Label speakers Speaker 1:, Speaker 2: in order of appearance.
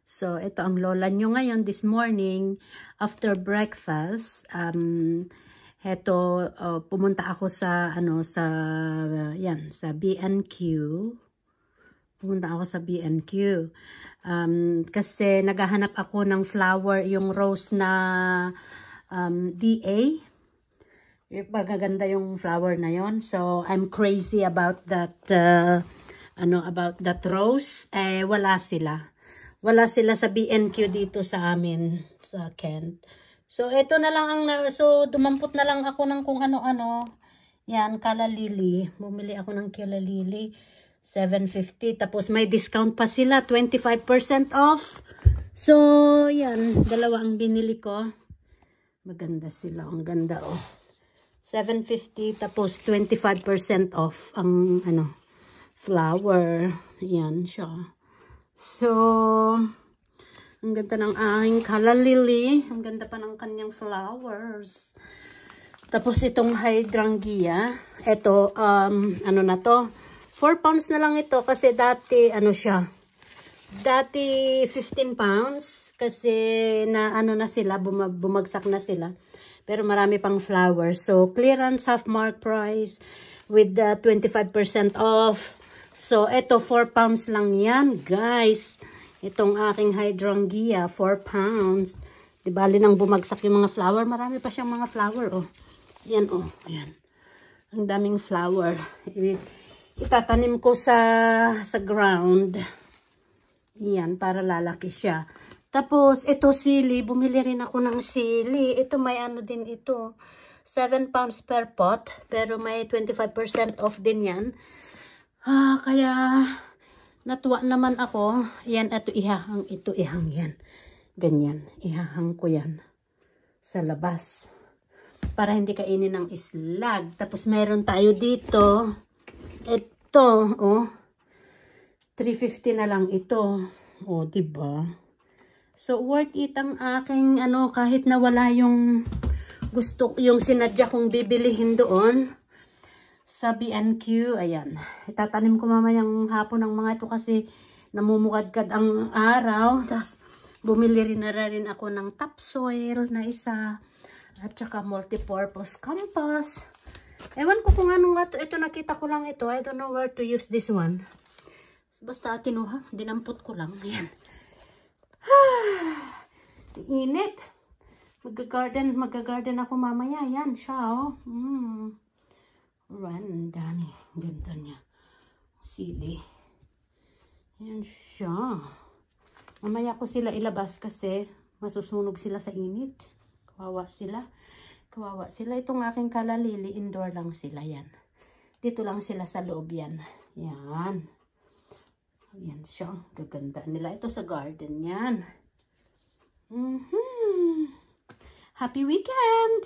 Speaker 1: So, ito ang lola nyo ngayon this morning after breakfast. Pumunta ako sa sa B&Q. Pumunta ako sa B&Q. Kasi naghahanap ako ng flower, yung rose na DA. Magaganda yung flower na yon. So, I'm crazy about that rose. Wala sila. Wala sila sa B&Q dito sa amin, sa Kent. So, ito na lang dumampot na lang ako ng kung ano-ano. Yan, Calla Lily. Bumili ako ng Calla Lily. 750. Tapos may discount pa sila. 25% off. So, yan. Dalawa ang binili ko. Maganda sila. Ang ganda, oh. 750. Tapos 25% off ang, flower. Yan siya. So, ang ganda ng aking Calla Lily. Ang ganda pa ng kanyang flowers. Tapos itong hydrangea. Ito, na to? 4 pounds na lang ito kasi dati, dati 15 pounds kasi na sila, bumagsak na sila. Pero marami pang flowers. So, clearance half mark price with the 25% off. So, ito 4 pounds lang yan, guys. Itong aking hydrangea, 4 pounds. Di bali nang bumagsak yung mga flower. Marami pa siyang mga flower, oh. Yan, oh. Ayan. Ang daming flower. Itatanim ko sa ground. Yan, para lalaki siya. Tapos, ito sili. Bumili rin ako ng sili. Ito may din ito. 7 pounds per pot. Pero may 25% off din yan. Kaya natuwa naman ako. Yan, ito ihang yan. Ganyan, ihahang ko yan sa labas. Para hindi kainin ng islag. Tapos meron tayo dito. Ito, oh. 350 na lang ito. Oh, diba? So, worth it ang aking, kahit na wala yung sinadya kong bibilihin doon. Sa B&Q, ayan. Itatanim ko mamayang hapon ng mga ito kasi namumukadkad ang araw. Tapos, bumili rin ako ng topsoil na isa. At saka multi-purpose compass. Ewan ko kung anong nga ito. Nakita ko lang ito. I don't know where to use this one. Basta kinuha. Dinampot ko lang. Ayan. Init. Mag-garden ako mamaya. Yan siya, oh. Ang dami. Ganda niya. Sili. Ayan siya. Mamaya ko sila ilabas kasi masusunog sila sa init. Kawawa sila. Kawawa sila. Itong aking Calla Lily, indoor lang sila. Yan. Dito lang sila sa loob yan. Yan. Yan siya. Gaganda nila. Ito sa garden yan. Happy weekend!